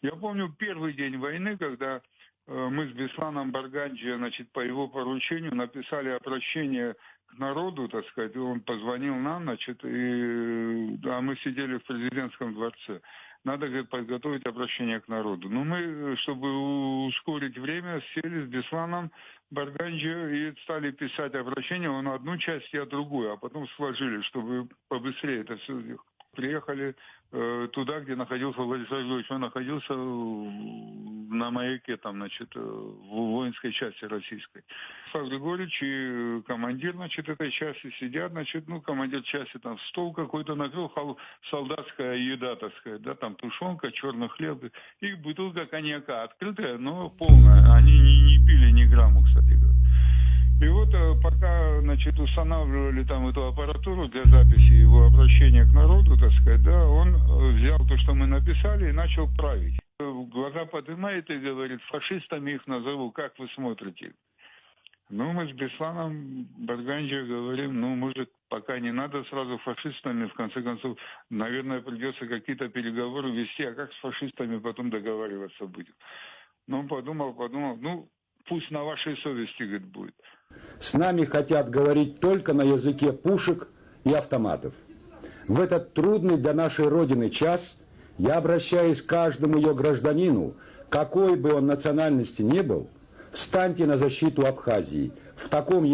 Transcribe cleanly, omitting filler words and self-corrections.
Я помню первый день войны, когда мы с Бесланом Барганджи, значит, по его поручению написали обращение к народу, так сказать, и он позвонил нам, значит, а мы сидели в президентском дворце. Надо, говорит, подготовить обращение к народу. Но мы, чтобы ускорить время, сели с Бесланом Барганджи и стали писать обращение. Он одну часть, я другую, а потом сложили, чтобы побыстрее это все сделать. Приехали туда, где находился Владислав Григорьевич. Он находился на маяке, там, значит, в воинской части российской. Владислав Григорьевич и командир, значит, этой части сидят, значит, командир части там стол какой-то накрыл, солдатская еда, так сказать, да, там тушенка, черный хлеб, и бутылка коньяка открытая, но полная. Они не пили ни грамму, кстати говоря. И вот пока, значит, устанавливали там эту аппаратуру для записи его обращения к народу, так сказать, да, он взял то, что мы написали, и начал править. Глаза поднимает и говорит: фашистами их назову, как вы смотрите? Мы с Бесланом Барганджи говорим, может, пока не надо сразу фашистами, в конце концов, наверное, придется какие-то переговоры вести, а как с фашистами потом договариваться будем? Он подумал, пусть на вашей совести, говорит, будет. С нами хотят говорить только на языке пушек и автоматов. В этот трудный для нашей Родины час я обращаюсь к каждому ее гражданину, какой бы он национальности ни был, встаньте на защиту Абхазии. В таком